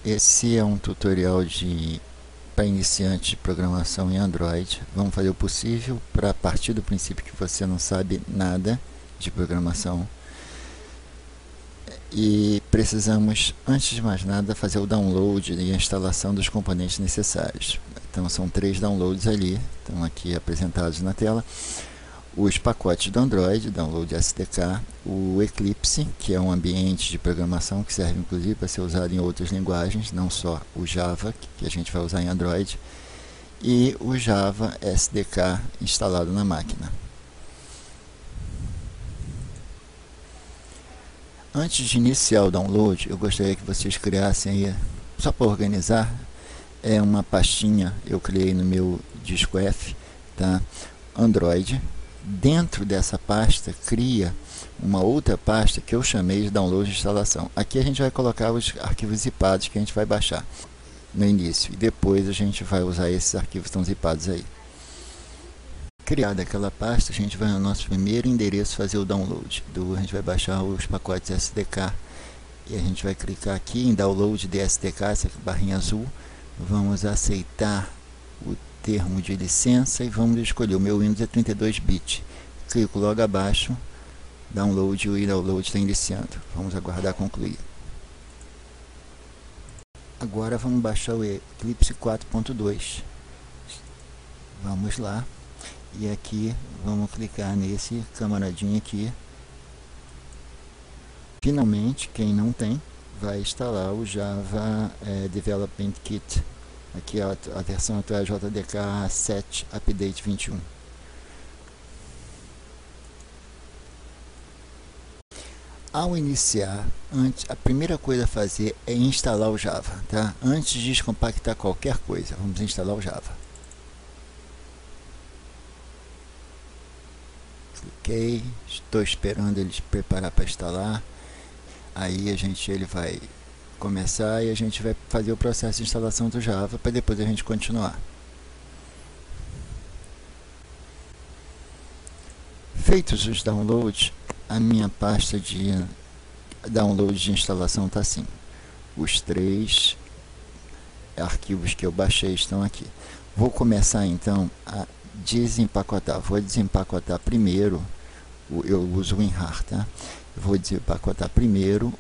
Esse é um tutorial para iniciante de programação em Android. Vamos fazer o possível para partir do princípio que você não sabe nada de programação. E precisamos, antes de mais nada, fazer o download e a instalação dos componentes necessários. Então são 3 downloads ali, estão aqui apresentados na tela. Os pacotes do Android, download SDK, o Eclipse, que é um ambiente de programação que serve inclusive para ser usado em outras linguagens, não só o Java, que a gente vai usar em Android, e o Java SDK instalado na máquina. Antes de iniciar o download, eu gostaria que vocês criassem aí, só para organizar, uma pastinha eu criei no meu disco F, tá? Android. Dentro dessa pasta, cria uma outra pasta que eu chamei de download de instalação. Aqui a gente vai colocar os arquivos zipados que a gente vai baixar no início, e depois a gente vai usar esses arquivos que estão zipados aí. Criada aquela pasta, a gente vai no nosso primeiro endereço fazer o download. A gente vai baixar os pacotes SDK e a gente vai clicar aqui em download de SDK, essa barrinha azul. Vamos aceitar o termo de licença e vamos escolher. O meu Windows é 32-bit. Clico logo abaixo, download, e o download está iniciando. Vamos aguardar concluir. Agora vamos baixar o Eclipse 4.2. Vamos lá. E aqui vamos clicar nesse camaradinho aqui. Finalmente, quem não tem, vai instalar o Java Development Kit. Aqui a versão atual é JDK 7 Update 21. Ao iniciar, a primeira coisa a fazer é instalar o Java, tá? Antes de descompactar qualquer coisa, vamos instalar o Java. Cliquei, estou esperando ele se preparar para instalar. Aí ele vai começar e a gente vai fazer o processo de instalação do Java para depois a gente continuar. Feitos os downloads, a minha pasta de download de instalação está assim. Os 3 arquivos que eu baixei estão aqui. Vou começar então a desempacotar. Vou desempacotar primeiro, eu uso o WinRAR, tá? Vou desempacotar primeiro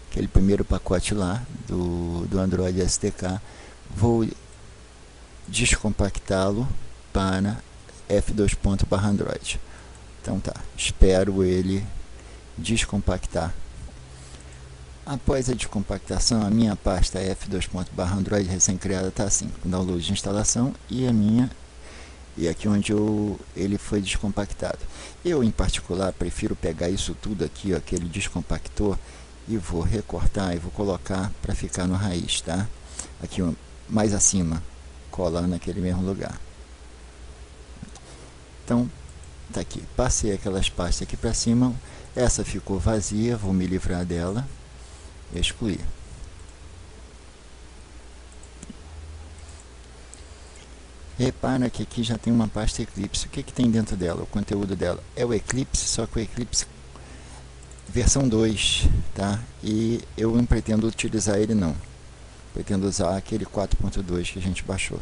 aquele primeiro pacote lá do Android SDK. Vou descompactá-lo para f2.android. Então tá, espero ele descompactar. Após a descompactação, a minha pasta f2.android recém-criada está assim, com download de instalação e aqui onde ele foi descompactado. Eu, em particular, prefiro pegar isso tudo aqui, ó, que ele descompactou, e vou recortar e vou colocar para ficar no raiz, tá? Aqui mais acima, colar naquele mesmo lugar. Então, tá aqui. Passei aquelas pastas aqui para cima. Essa ficou vazia, vou me livrar dela. Excluir. Repara que aqui já tem uma pasta Eclipse. O que tem dentro dela? O conteúdo dela é o Eclipse, só que o Eclipse versão 2, tá? E eu não pretendo utilizar ele não. Pretendo usar aquele 4.2 que a gente baixou.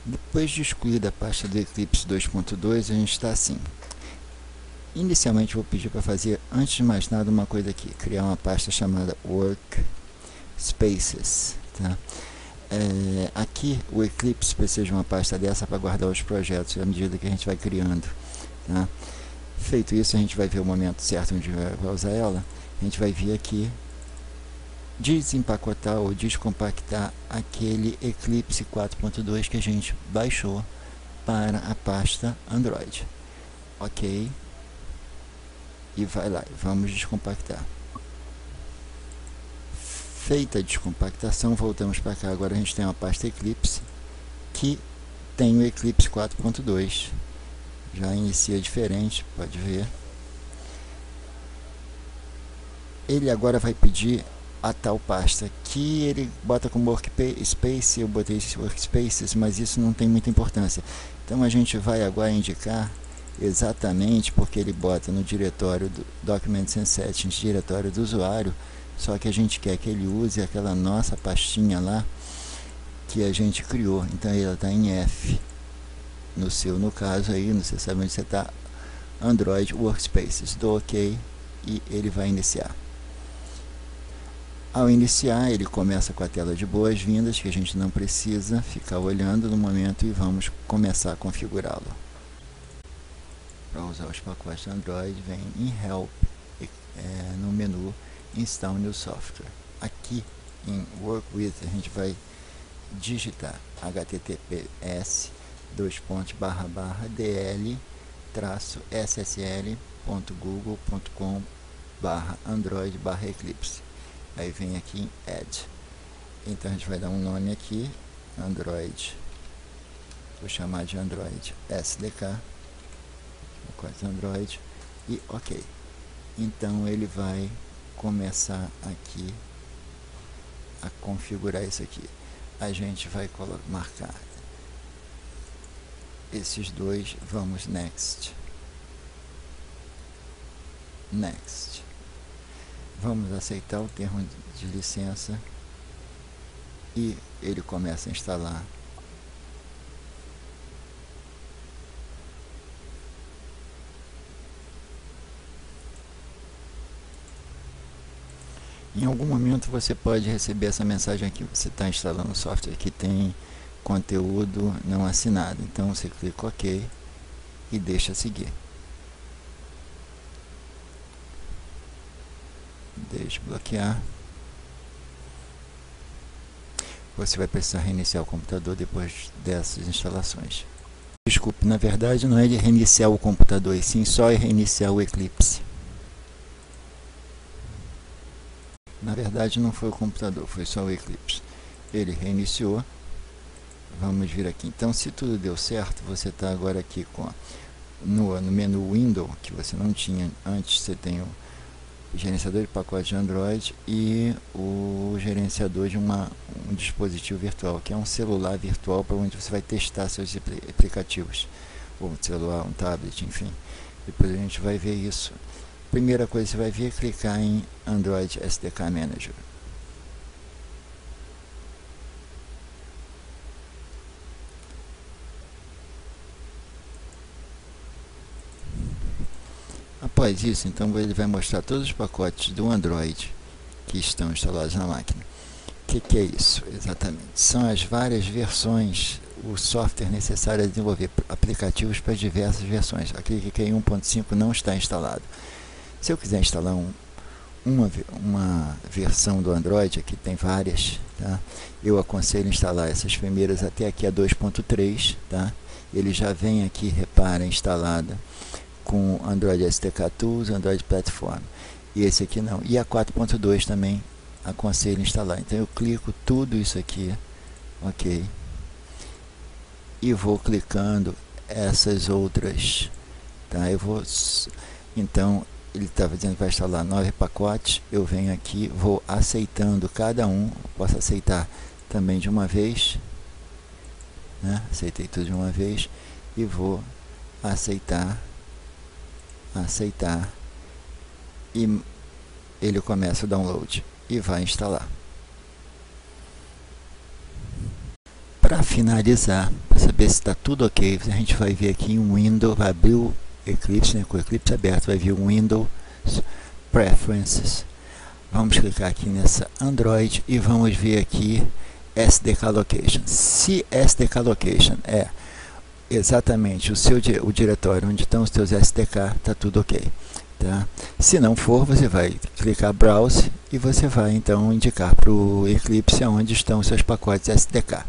Depois de excluir da pasta do Eclipse 2.2, a gente está assim. Inicialmente vou pedir para fazer, antes de mais nada, uma coisa aqui. Criar uma pasta chamada Workspaces, tá? Aqui o Eclipse precisa de uma pasta dessa para guardar os projetos à medida que a gente vai criando, tá? Feito isso, a gente vai ver o momento certo onde vai usar ela. A gente vai vir aqui, desempacotar ou descompactar aquele Eclipse 4.2 que a gente baixou para a pasta Android. Ok. E vai lá, vamos descompactar. Feita a descompactação, voltamos para cá. Agora a gente tem uma pasta Eclipse que tem o Eclipse 4.2. Já inicia diferente, pode ver. Ele agora vai pedir a tal pasta que ele bota como Workspace. Eu botei esse Workspaces, mas isso não tem muita importância. Então a gente vai agora indicar exatamente porque ele bota no diretório do Documents and Settings, diretório do usuário, só que a gente quer que ele use aquela nossa pastinha lá que a gente criou, então ela está em F. No caso aí, não sei sabe onde você está, Android Workspaces. Dou OK e ele vai iniciar. Ao iniciar, ele começa com a tela de boas-vindas, que a gente não precisa ficar olhando no momento, e vamos começar a configurá-lo. Para usar os pacotes Android, vem em Help, no menu Install New Software. Aqui em Work With, a gente vai digitar https://dl-ssl.google.com/android/eclipse. Aí vem aqui em Add. Então a gente vai dar um nome aqui, Android. Vou chamar de Android SDK, Android, e OK. Então ele vai começar aqui a configurar isso aqui. A gente vai marcar esses dois, vamos Next. Vamos aceitar o termo de licença e ele começa a instalar. Em algum momento você pode receber essa mensagem aqui: você está instalando um software que tem conteúdo não assinado. Então você clica OK e deixa seguir. Desbloquear. Você vai precisar reiniciar o computador depois dessas instalações. Desculpe, na verdade não é de reiniciar o computador, e sim só reiniciar o Eclipse. Na verdade não foi o computador, foi só o Eclipse. Ele reiniciou. Vamos vir aqui. Então, se tudo deu certo, você está agora aqui com no menu Window, que você não tinha antes. Você tem o gerenciador de pacote de Android e o gerenciador de um dispositivo virtual, que é um celular virtual para onde você vai testar seus aplicativos, ou um celular, um tablet, enfim. Depois a gente vai ver isso. Primeira coisa que você vai ver é clicar em Android SDK Manager. Após isso, então ele vai mostrar todos os pacotes do Android que estão instalados na máquina. O que é isso exatamente? São as várias versões, o software necessário a desenvolver aplicativos para diversas versões. Aqui que em 1.5 não está instalado. Se eu quiser instalar uma versão do Android, aqui tem várias, tá? Eu aconselho instalar essas primeiras até aqui a 2.3, tá? Ele já vem aqui, repara, instalada com Android SDK Tools, Android Platform. E esse aqui não. E a 4.2 também aconselho instalar. Então eu clico tudo isso aqui, OK, e vou clicando essas outras, tá? Então ele estava dizendo que vai instalar 9 pacotes. Eu venho aqui, vou aceitando cada um. Posso aceitar também de uma vez, né? Aceitei tudo de uma vez e vou aceitar, e ele começa o download e vai instalar. Para finalizar, para saber se está tudo OK, a gente vai ver aqui um Windows, vai abrir o Eclipse, né, com o Eclipse aberto, vai vir um Windows Preferences. Vamos clicar aqui nessa Android e vamos ver aqui SDK Location. Se SDK Location é exatamente o diretório onde estão os seus SDK, está tudo OK, tá? Se não for, você vai clicar Browse e você vai então indicar para o Eclipse onde estão os seus pacotes SDK.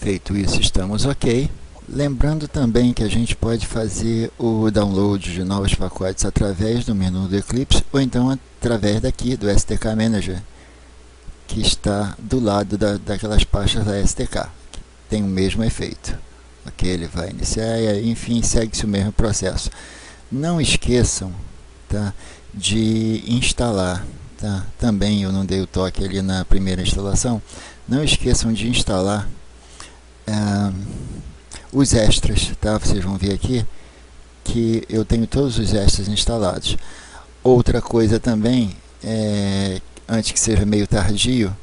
Feito isso, estamos OK. Lembrando também que a gente pode fazer o download de novos pacotes através do menu do Eclipse, ou então através daqui do SDK Manager, que está do lado daquelas pastas da SDK. Tem o mesmo efeito. OK, ele vai iniciar e enfim segue-se o mesmo processo. Não esqueçam, tá, de instalar, tá? Também eu não dei o toque ali na primeira instalação. Não esqueçam de instalar os extras, tá? Vocês vão ver aqui que eu tenho todos os extras instalados. Outra coisa também antes que seja meio tardio,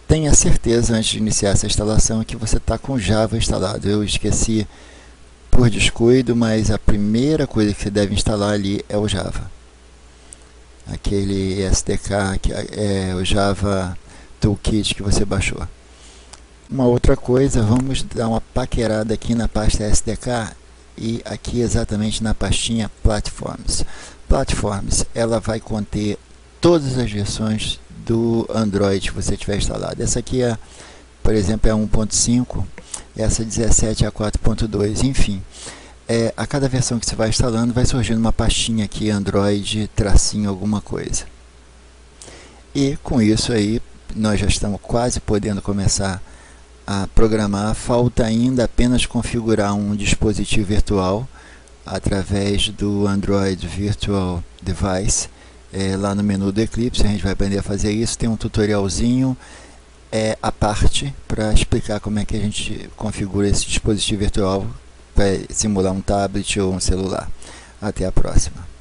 tenha certeza antes de iniciar essa instalação que você está com Java instalado. Eu esqueci por descuido, mas a primeira coisa que você deve instalar ali é o Java. Aquele SDK, que é o Java Toolkit que você baixou. Uma outra coisa, vamos dar uma paquerada aqui na pasta SDK e aqui exatamente na pastinha Platforms. Platforms, ela vai conter todas as versões do Android que você tiver instalado. Essa aqui é, por exemplo, é a 1.5, essa 17 é a 4.2, enfim. A cada versão que você vai instalando, vai surgindo uma pastinha aqui, Android, tracinho, alguma coisa. E com isso aí, nós já estamos quase podendo começar a programar. Falta ainda apenas configurar um dispositivo virtual através do Android Virtual Device. Lá no menu do Eclipse, a gente vai aprender a fazer isso. Tem um tutorialzinho à parte para explicar como é que a gente configura esse dispositivo virtual para simular um tablet ou um celular. Até a próxima.